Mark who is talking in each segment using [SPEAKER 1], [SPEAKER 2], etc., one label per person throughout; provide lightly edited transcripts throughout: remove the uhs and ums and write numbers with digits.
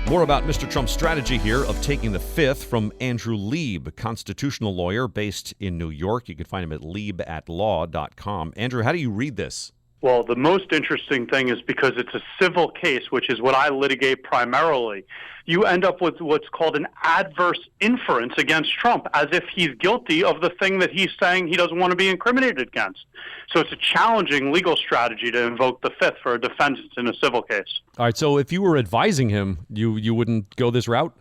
[SPEAKER 1] More about Mr. Trump's strategy here of taking the fifth from Andrew Lieb, constitutional lawyer based in New York. You can find him at liebatlaw.com. Andrew, how do you read this?
[SPEAKER 2] Well, the most interesting thing is because it's a civil case, which is what I litigate primarily, you end up with what's called an adverse inference against Trump, as if he's guilty of the thing that he's saying he doesn't want to be incriminated against. So it's a challenging legal strategy to invoke the fifth for a defendant in a civil case.
[SPEAKER 1] All right, so if you were advising him, you wouldn't go this route?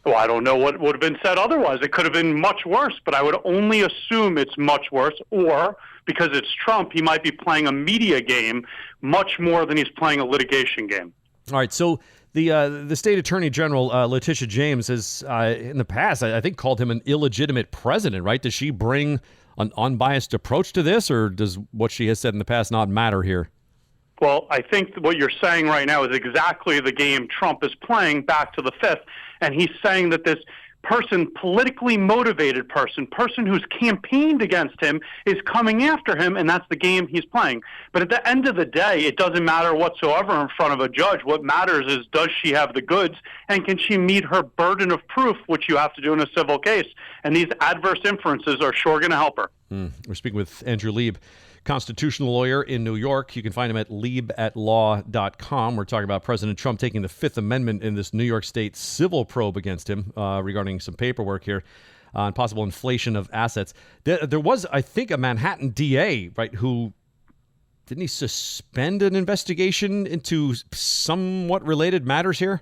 [SPEAKER 2] Well, I don't know what would have been said otherwise. It could have been much worse, but I would only assume it's much worse, or because it's Trump, he might be playing a media game much more than he's playing a litigation game.
[SPEAKER 1] All right, so the state attorney general, Letitia James, has in the past, I think, called him an illegitimate president, right? Does she bring an unbiased approach to this, or does what she has said in the past not matter here?
[SPEAKER 2] Well, I think what you're saying right now is exactly the game Trump is playing back to the fifth, and he's saying that this person, politically motivated person who's campaigned against him, is coming after him, and that's the game he's playing. But at the end of the day, it doesn't matter whatsoever in front of a judge. What matters is, does she have the goods, and can she meet her burden of proof, which you have to do in a civil case? And these adverse inferences are sure going to help her.
[SPEAKER 1] We're speaking with Andrew Lieb, constitutional lawyer in New York. You can find him at liebatlaw.com. We're talking about President Trump taking the Fifth Amendment in this New York State civil probe against him regarding some paperwork here on possible inflation of assets. There was, I think, a Manhattan DA, right, who didn't he suspend an investigation into somewhat related matters here?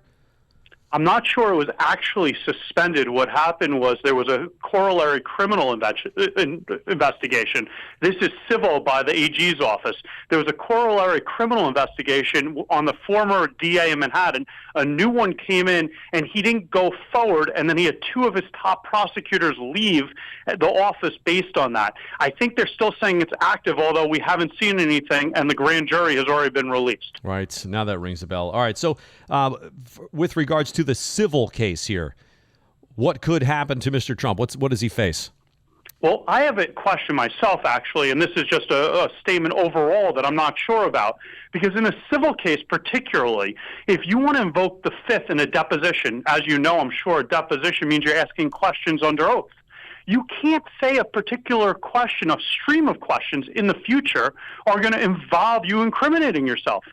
[SPEAKER 2] I'm not sure it was actually suspended. What happened was there was a corollary criminal investigation. This is civil by the AG's office. There was a corollary criminal investigation on the former DA in Manhattan. A new one came in, and he didn't go forward, and then he had two of his top prosecutors leave the office based on that. I think they're still saying it's active, although we haven't seen anything, and the grand jury has already been released.
[SPEAKER 1] Right. Now that rings a bell. All right. So with regards to the civil case here, what could happen to Mr. Trump? What does he face?
[SPEAKER 2] Well, I have a question myself, actually, and this is just a statement overall that I'm not sure about. Because in a civil case particularly, if you want to invoke the fifth in a deposition, as you know, I'm sure a deposition means you're asking questions under oath. You can't say a particular question, a stream of questions in the future are going to involve you incriminating yourself.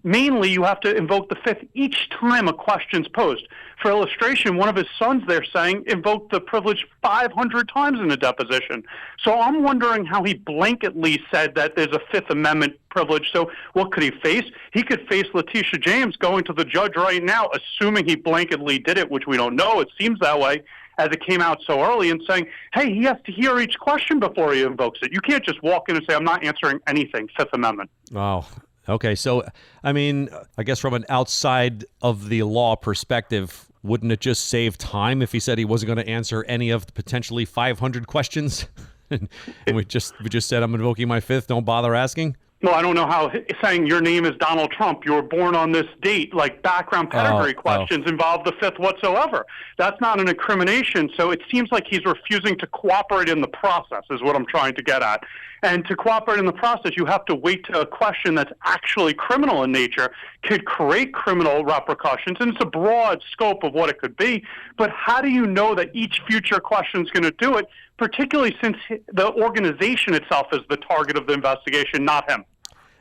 [SPEAKER 2] Mainly, you have to invoke the fifth each time a question's posed. For illustration, one of his sons, they're saying, invoked the privilege 500 times in a deposition. So I'm wondering how he blanketly said that there's a Fifth Amendment privilege. So what could he face? He could face Letitia James going to the judge right now, assuming he blanketly did it, which we don't know. It seems that way, as it came out so early, and saying, hey, he has to hear each question before he invokes it. You can't just walk in and say, I'm not answering anything, Fifth Amendment.
[SPEAKER 1] Wow. Okay, so, I mean, I guess from an outside of the law perspective, wouldn't it just save time if he said he wasn't going to answer any of the potentially 500 questions? and we just said, I'm invoking my fifth, don't bother asking?
[SPEAKER 2] Well, I don't know how saying your name is Donald Trump, you were born on this date, like background pedigree questions involve the fifth whatsoever. That's not an incrimination, so it seems like he's refusing to cooperate in the process is what I'm trying to get at. And to cooperate in the process, you have to wait till a question that's actually criminal in nature could create criminal repercussions, and it's a broad scope of what it could be. But how do you know that each future question is going to do it, particularly since the organization itself is the target of the investigation, not him?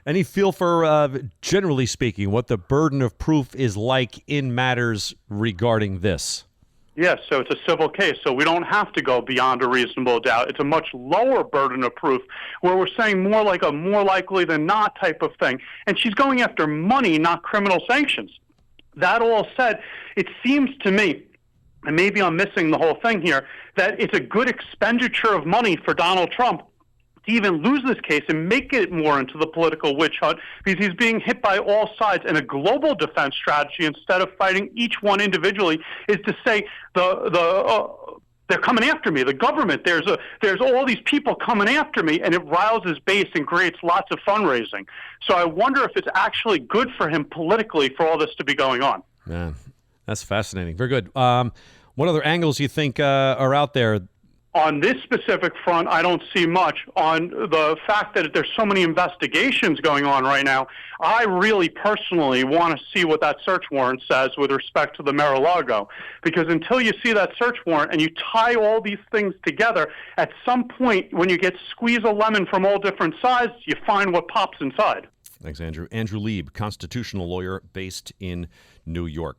[SPEAKER 1] Any feel for, generally speaking, what the burden of proof is like in matters regarding this?
[SPEAKER 2] Yes, so it's a civil case, so we don't have to go beyond a reasonable doubt. It's a much lower burden of proof where we're saying more like a more likely than not type of thing. And she's going after money, not criminal sanctions. That all said, it seems to me, and maybe I'm missing the whole thing here, that it's a good expenditure of money for Donald Trump to even lose this case and make it more into the political witch hunt, because he's being hit by all sides. And a global defense strategy, instead of fighting each one individually, is to say they're coming after me. The government, there's all these people coming after me, and it riles his base and creates lots of fundraising. So I wonder if it's actually good for him politically for all this to be going on.
[SPEAKER 1] Man, that's fascinating. Very good. What other angles do you think are out there?
[SPEAKER 2] On this specific front, I don't see much. On the fact that there's so many investigations going on right now, I really personally want to see what that search warrant says with respect to the Mar-a-Lago. Because until you see that search warrant and you tie all these things together, at some point when you squeeze a lemon from all different sides, you find what pops inside.
[SPEAKER 1] Thanks, Andrew. Andrew Lieb, constitutional lawyer based in New York.